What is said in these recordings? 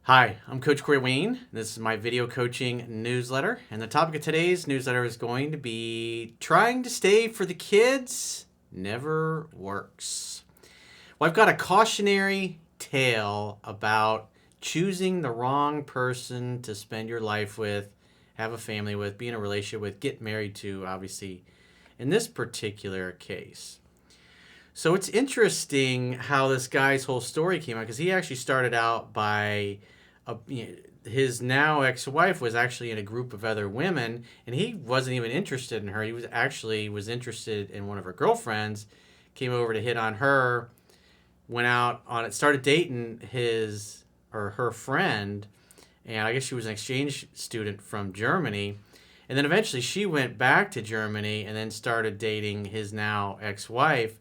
Hi, I'm Coach Corey Wayne. This is my video coaching newsletter, and the topic of today's newsletter is going to be trying to stay for the kids never works. Well, I've got a cautionary tale about choosing the wrong person to spend your life with, have a family with, be in a relationship with, get married to, obviously, in this particular case. So it's interesting how this guy's whole story came out because he actually started out by his now ex-wife was actually in a group of other women, and he wasn't even interested in her. He was interested in one of her girlfriends, came over to hit on her, went out on it, started dating his or her friend, and I guess she was an exchange student from Germany. And then eventually she went back to Germany and then started dating his now ex-wife.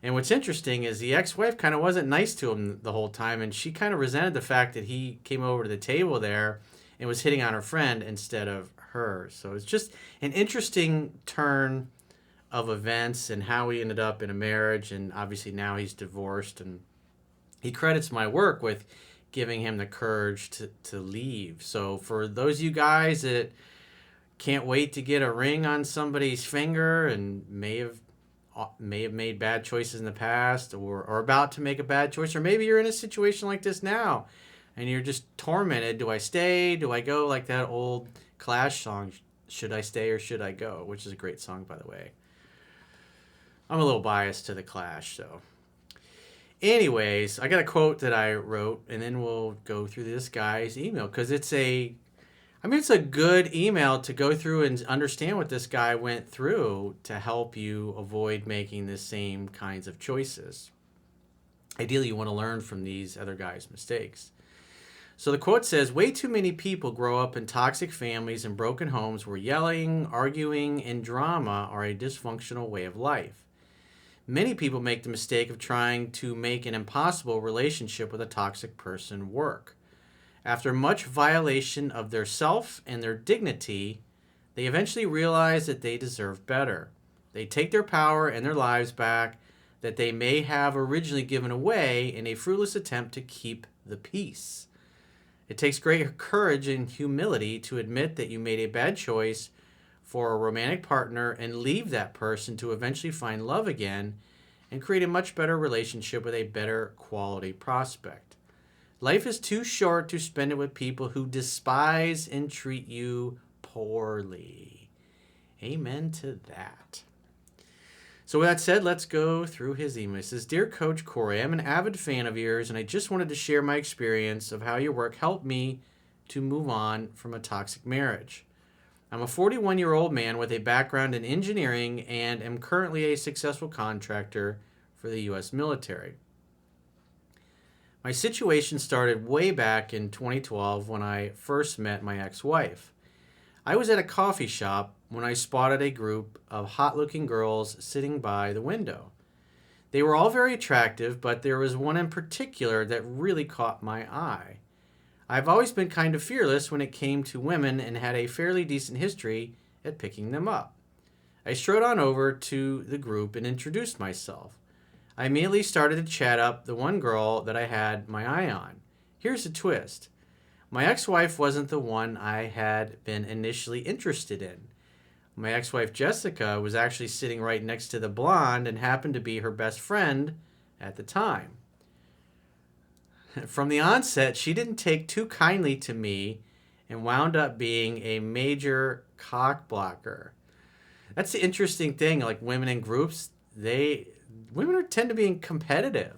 And what's interesting is the ex-wife kind of wasn't nice to him the whole time, and she kind of resented the fact that he came over to the table there and was hitting on her friend instead of her. So it's just an interesting turn of events and how he ended up in a marriage, and obviously now he's divorced, and he credits my work with giving him the courage to leave. So for those of you guys that can't wait to get a ring on somebody's finger and may have made bad choices in the past or about to make a bad choice, or maybe you're in a situation like this now and you're just tormented. Do I stay? Do I go? Like that old Clash song, Should I Stay or Should I Go? Which is a great song, by the way. I'm a little biased to the Clash, so. Anyways, I got a quote that I wrote, and then we'll go through this guy's email because it's a good email to go through and understand what this guy went through to help you avoid making the same kinds of choices. Ideally, you want to learn from these other guys' mistakes. So the quote says, way too many people grow up in toxic families and broken homes where yelling, arguing, and drama are a dysfunctional way of life. Many people make the mistake of trying to make an impossible relationship with a toxic person work. After much violation of their self and their dignity, they eventually realize that they deserve better. They take their power and their lives back that they may have originally given away in a fruitless attempt to keep the peace. It takes great courage and humility to admit that you made a bad choice for a romantic partner and leave that person to eventually find love again and create a much better relationship with a better quality prospect. Life is too short to spend it with people who despise and treat you poorly. Amen to that. So with that said, let's go through his email. It says, Dear Coach Corey, I'm an avid fan of yours, and I just wanted to share my experience of how your work helped me to move on from a toxic marriage. I'm a 41-year-old man with a background in engineering and am currently a successful contractor for the U.S. military. My situation started way back in 2012 when I first met my ex-wife. I was at a coffee shop when I spotted a group of hot-looking girls sitting by the window. They were all very attractive, but there was one in particular that really caught my eye. I've always been kind of fearless when it came to women and had a fairly decent history at picking them up. I strode on over to the group and introduced myself. I immediately started to chat up the one girl that I had my eye on. Here's the twist. My ex-wife wasn't the one I had been initially interested in. My ex-wife Jessica was actually sitting right next to the blonde and happened to be her best friend at the time. From the onset, she didn't take too kindly to me and wound up being a major cock blocker. That's the interesting thing, like women in groups, women tend to be competitive.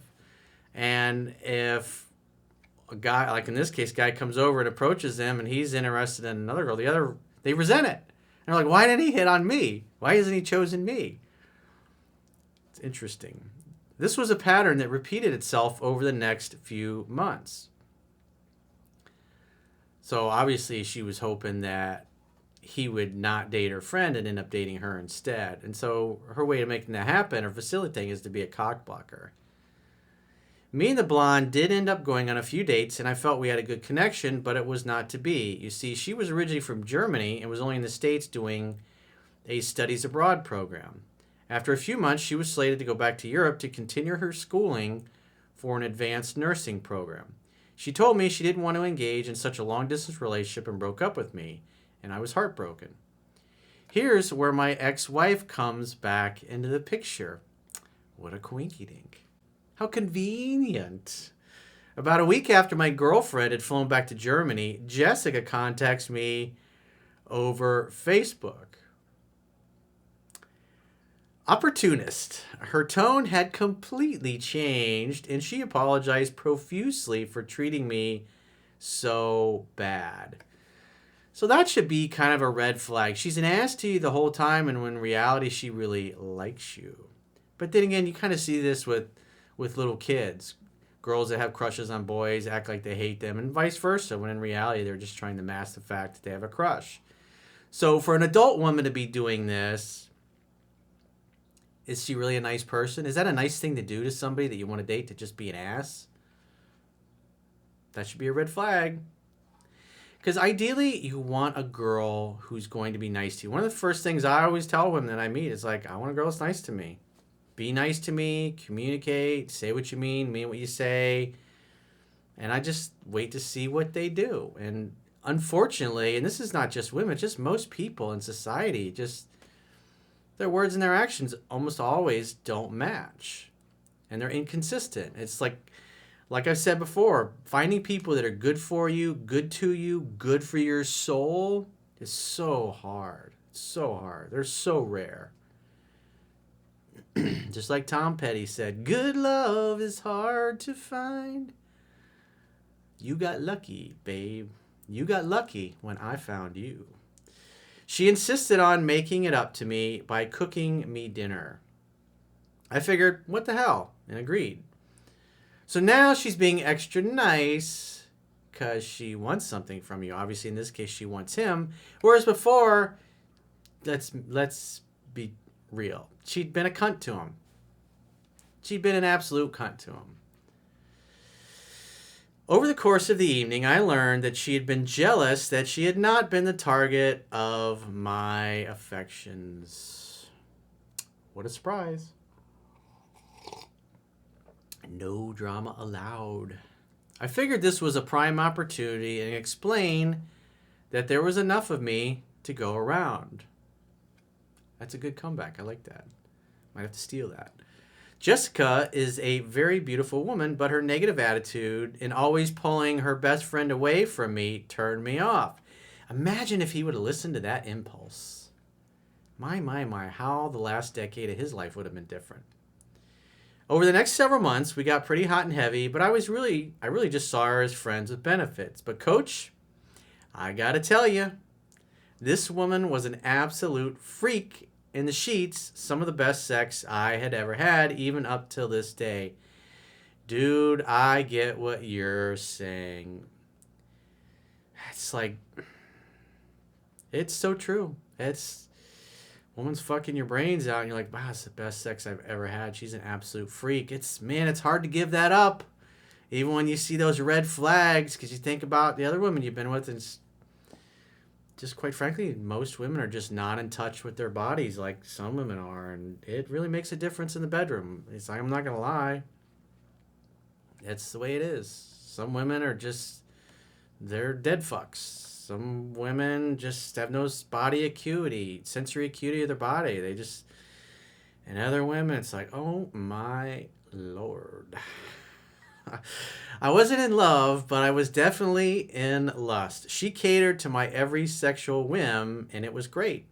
And if a guy, like in this case, guy comes over and approaches them and he's interested in another girl, they resent it. And they're like, why didn't he hit on me? Why hasn't he chosen me? It's interesting. This was a pattern that repeated itself over the next few months. So obviously she was hoping that he would not date her friend and end up dating her instead. And so her way of making that happen or facilitating is to be a cock blocker. Me and the blonde did end up going on a few dates, and I felt we had a good connection, but it was not to be. You see, she was originally from Germany and was only in the States doing a studies abroad program. After a few months, she was slated to go back to Europe to continue her schooling for an advanced nursing program. She told me she didn't want to engage in such a long-distance relationship and broke up with me, and I was heartbroken. Here's where my ex-wife comes back into the picture. What a coinky-dink. How convenient. About a week after my girlfriend had flown back to Germany, Jessica contacts me over Facebook. Opportunist. Her tone had completely changed, and she apologized profusely for treating me so bad. So that should be kind of a red flag. She's an ass to you the whole time, and when in reality, she really likes you. But then again, you kind of see this with little kids. Girls that have crushes on boys act like they hate them, and vice versa, when in reality, they're just trying to mask the fact that they have a crush. So for an adult woman to be doing this, is she really a nice person? Is that a nice thing to do to somebody that you want to date, to just be an ass? That should be a red flag. Because ideally, you want a girl who's going to be nice to you. One of the first things I always tell women that I meet is like, I want a girl that's nice to me. Be nice to me, communicate, say what you mean what you say. And I just wait to see what they do. And unfortunately, and this is not just women, just most people in society, just their words and their actions almost always don't match. And they're inconsistent. It's like I've said before, finding people that are good for you, good to you, good for your soul is so hard. It's so hard. They're so rare. Just like Tom Petty said, good love is hard to find. You got lucky, babe. You got lucky when I found you. She insisted on making it up to me by cooking me dinner. I figured, what the hell, and agreed. So now she's being extra nice because she wants something from you. Obviously, in this case, she wants him. Whereas before, let's be real. She'd been a cunt to him. She'd been an absolute cunt to him. Over the course of the evening, I learned that she had been jealous that she had not been the target of my affections. What a surprise. No drama allowed. I figured this was a prime opportunity and explain that there was enough of me to go around. That's a good comeback. I like that. Might have to steal that. Jessica is a very beautiful woman, but her negative attitude and always pulling her best friend away from me turned me off. Imagine if he would have listened to that impulse. My, how the last decade of his life would have been different. Over the next several months, we got pretty hot and heavy, but I really just saw her as friends with benefits. But coach, I gotta tell you, this woman was an absolute freak in the sheets. Some of the best sex I had ever had, even up till this day. Dude, I get what you're saying. It's like, it's so true. Woman's fucking your brains out, and you're like, wow, it's the best sex I've ever had. She's an absolute freak. It's hard to give that up. Even when you see those red flags, because you think about the other women you've been with, and it's just quite frankly, most women are just not in touch with their bodies like some women are, and it really makes a difference in the bedroom. It's like, I'm not going to lie. It's the way it is. Some women are just, they're dead fucks. Some women just have no body acuity, sensory acuity of their body. And other women, it's like, oh my Lord. I wasn't in love, but I was definitely in lust. She catered to my every sexual whim, and it was great.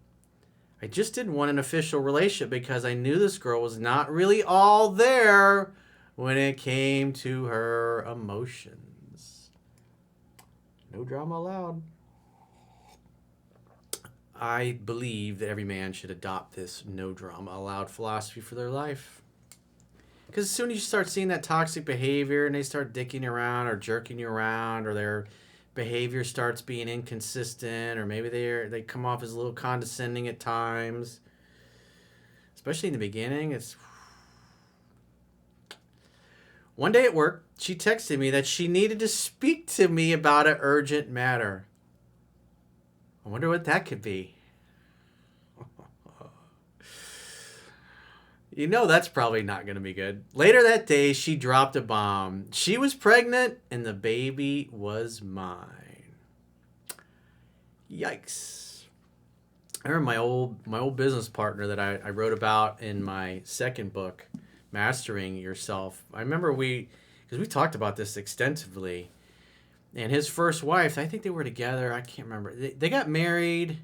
I just didn't want an official relationship because I knew this girl was not really all there when it came to her emotions. No drama allowed. I believe that every man should adopt this no drama allowed philosophy for their life. Because as soon as you start seeing that toxic behavior and they start dicking you around or jerking you around, or their behavior starts being inconsistent, or maybe they come off as a little condescending at times, especially in the beginning, One day at work, she texted me that she needed to speak to me about an urgent matter. I wonder what that could be. You know that's probably not going to be good. Later that day, she dropped a bomb. She was pregnant, and the baby was mine. Yikes. I remember my old business partner that I wrote about in my second book, Mastering Yourself. I remember because we talked about this extensively. And his first wife, I think they were together. I can't remember. They got married,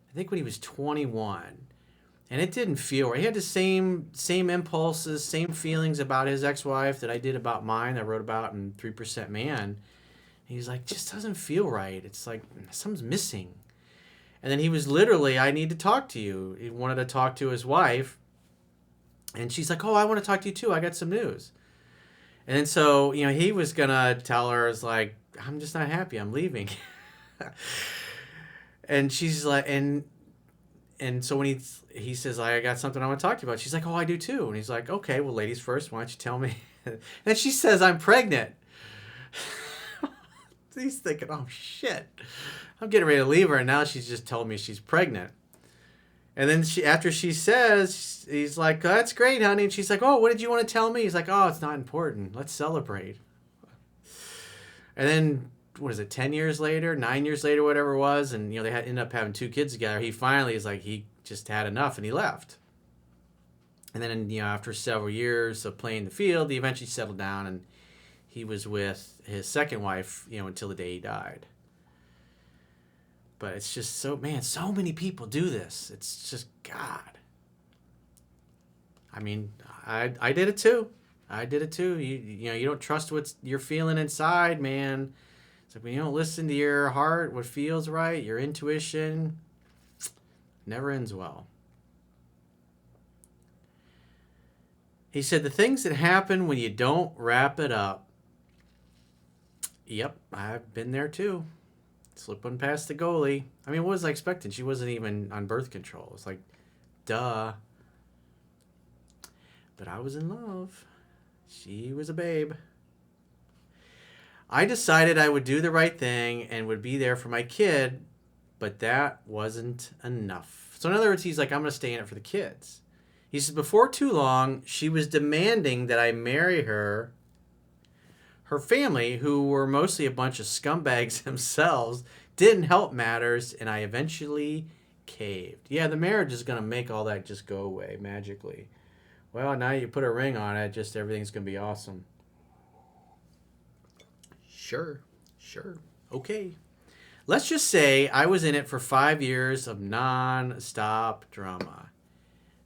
I think when he was 21. And it didn't feel right. He had the same impulses, same feelings about his ex-wife that I did about mine. I wrote about in 3% Man. And he's like, just doesn't feel right. It's like something's missing. And then he was literally, I need to talk to you. He wanted to talk to his wife. And she's like, oh, I want to talk to you too. I got some news. And then so, he was going to tell her, it's like, I'm just not happy. I'm leaving. And she's like, and so when he says, I got something I want to talk to you about. She's like, oh, I do too. And he's like, okay, well, ladies first. Why don't you tell me? And she says, I'm pregnant. He's thinking, oh, shit. I'm getting ready to leave her. And now she's just told me she's pregnant. And then after she says, he's like, oh, that's great, honey. And she's like, oh, what did you want to tell me? He's like, oh, it's not important. Let's celebrate. And then, 10 years later, 9 years later, whatever it was, and they ended up having 2 kids together. He finally is like, he just had enough, and he left. And then, after several years of playing the field, he eventually settled down, and he was with his second wife, until the day he died. But it's just so many people do this. It's just, God. I mean, I did it too. You don't trust what you're feeling inside, man. It's like when you don't listen to your heart, what feels right, your intuition, never ends well. He said, the things that happen when you don't wrap it up. Yep, I've been there too. Slipping past the goalie. I mean, what was I expecting? She wasn't even on birth control. It's like, duh. But I was in love. She was a babe. I decided I would do the right thing and would be there for my kid, but that wasn't enough. So in other words, he's like, I'm going to stay in it for the kids. He says, before too long, she was demanding that I marry her. Her family, who were mostly a bunch of scumbags themselves, didn't help matters, and I eventually caved. Yeah, the marriage is going to make all that just go away magically. Well, now you put a ring on it, just everything's going to be awesome. Sure. Okay. Let's just say I was in it for 5 years of non-stop drama.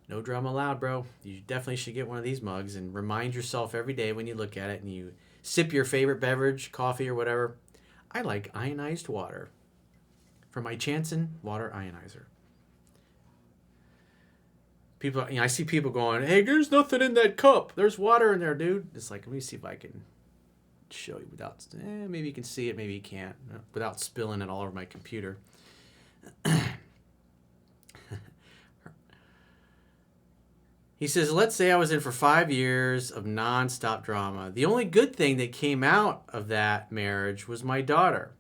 No drama allowed, bro. You definitely should get one of these mugs and remind yourself every day when you look at it and you sip your favorite beverage, coffee or whatever. I like ionized water from my Chanson water ionizer. People, I see people going, hey, there's nothing in that cup. There's water in there, dude. It's like, let me see if I can show you without, maybe you can see it, maybe you can't, without spilling it all over my computer. He says, let's say I was in for 5 years of nonstop drama. The only good thing that came out of that marriage was my daughter.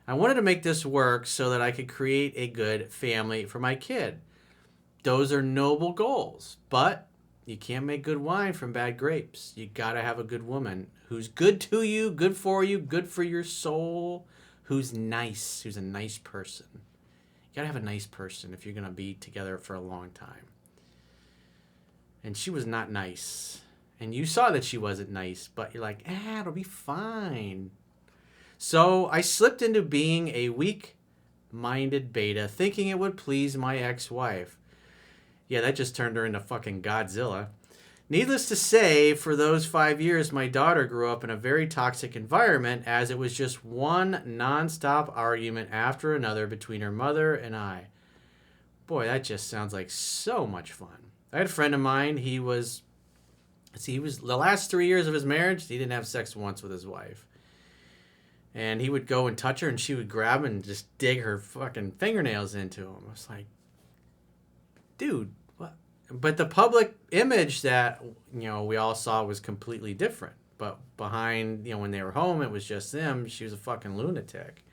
I wanted to make this work so that I could create a good family for my kid. Those are noble goals, but you can't make good wine from bad grapes. You gotta have a good woman who's good to you, good for your soul, who's nice, who's a nice person. You gotta have a nice person if you're gonna be together for a long time. And she was not nice. And you saw that she wasn't nice, but you're like, it'll be fine. So I slipped into being a weak-minded beta, thinking it would please my ex-wife. Yeah, that just turned her into fucking Godzilla. Needless to say, for those 5 years, my daughter grew up in a very toxic environment, as it was just one nonstop argument after another between her mother and I. Boy, that just sounds like so much fun. I had a friend of mine, he was the last 3 years of his marriage, he didn't have sex once with his wife. And he would go and touch her, and she would grab him and just dig her fucking fingernails into him. I was like, dude, what? But the public image that, we all saw was completely different. But behind, when they were home, it was just them. She was a fucking lunatic.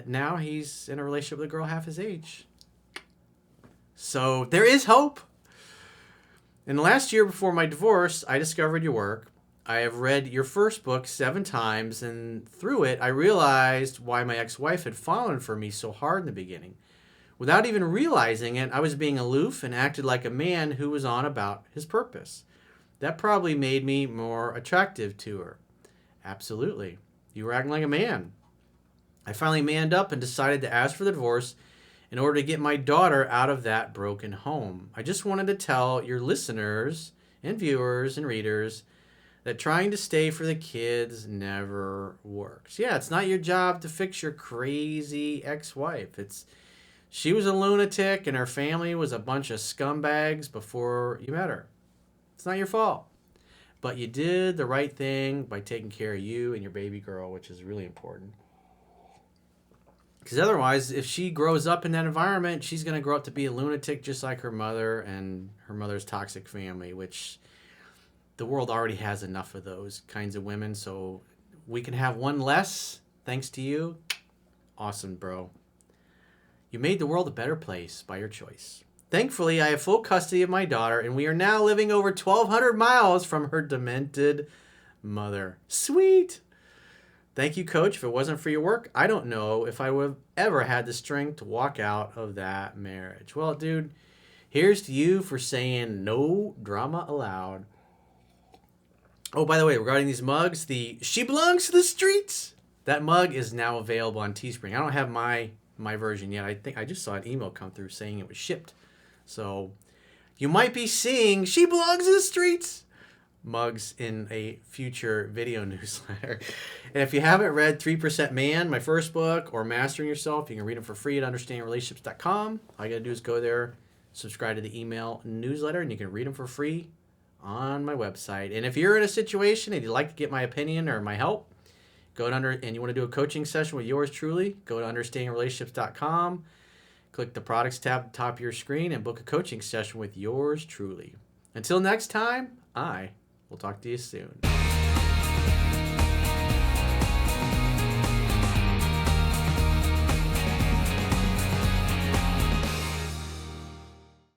Now he's in a relationship with a girl half his age. So there is hope. In the last year before my divorce, I discovered your work. I have read your first book 7 times, and through it, I realized why my ex-wife had fallen for me so hard in the beginning. Without even realizing it, I was being aloof and acted like a man who was on about his purpose. That probably made me more attractive to her. Absolutely. You were acting like a man. I finally manned up and decided to ask for the divorce in order to get my daughter out of that broken home. I just wanted to tell your listeners and viewers and readers that trying to stay for the kids never works. Yeah, it's not your job to fix your crazy ex-wife. She was a lunatic and her family was a bunch of scumbags before you met her. It's not your fault. But you did the right thing by taking care of you and your baby girl, which is really important. Because otherwise, if she grows up in that environment, she's going to grow up to be a lunatic just like her mother and her mother's toxic family, which the world already has enough of those kinds of women. So we can have one less thanks to you. Awesome, bro. You made the world a better place by your choice. Thankfully, I have full custody of my daughter, and we are now living over 1,200 miles from her demented mother. Sweet. Thank you, Coach. If it wasn't for your work, I don't know if I would have ever had the strength to walk out of that marriage. Well, dude, here's to you for saying no drama allowed. Oh, by the way, regarding these mugs, the She Belongs to the Streets, that mug is now available on Teespring. I don't have my version yet. I think I just saw an email come through saying it was shipped. So you might be seeing She Belongs to the Streets mugs in a future video newsletter. And if you haven't read 3% Man, my first book, or Mastering Yourself, you can read them for free at understandingrelationships.com. All you got to do is go there, subscribe to the email newsletter, and you can read them for free on my website. And if you're in a situation and you'd like to get my opinion or my help, and you want to do a coaching session with yours truly, go to understandingrelationships.com, click the products tab at the top of your screen, and book a coaching session with yours truly. Until next time, I will talk to you soon.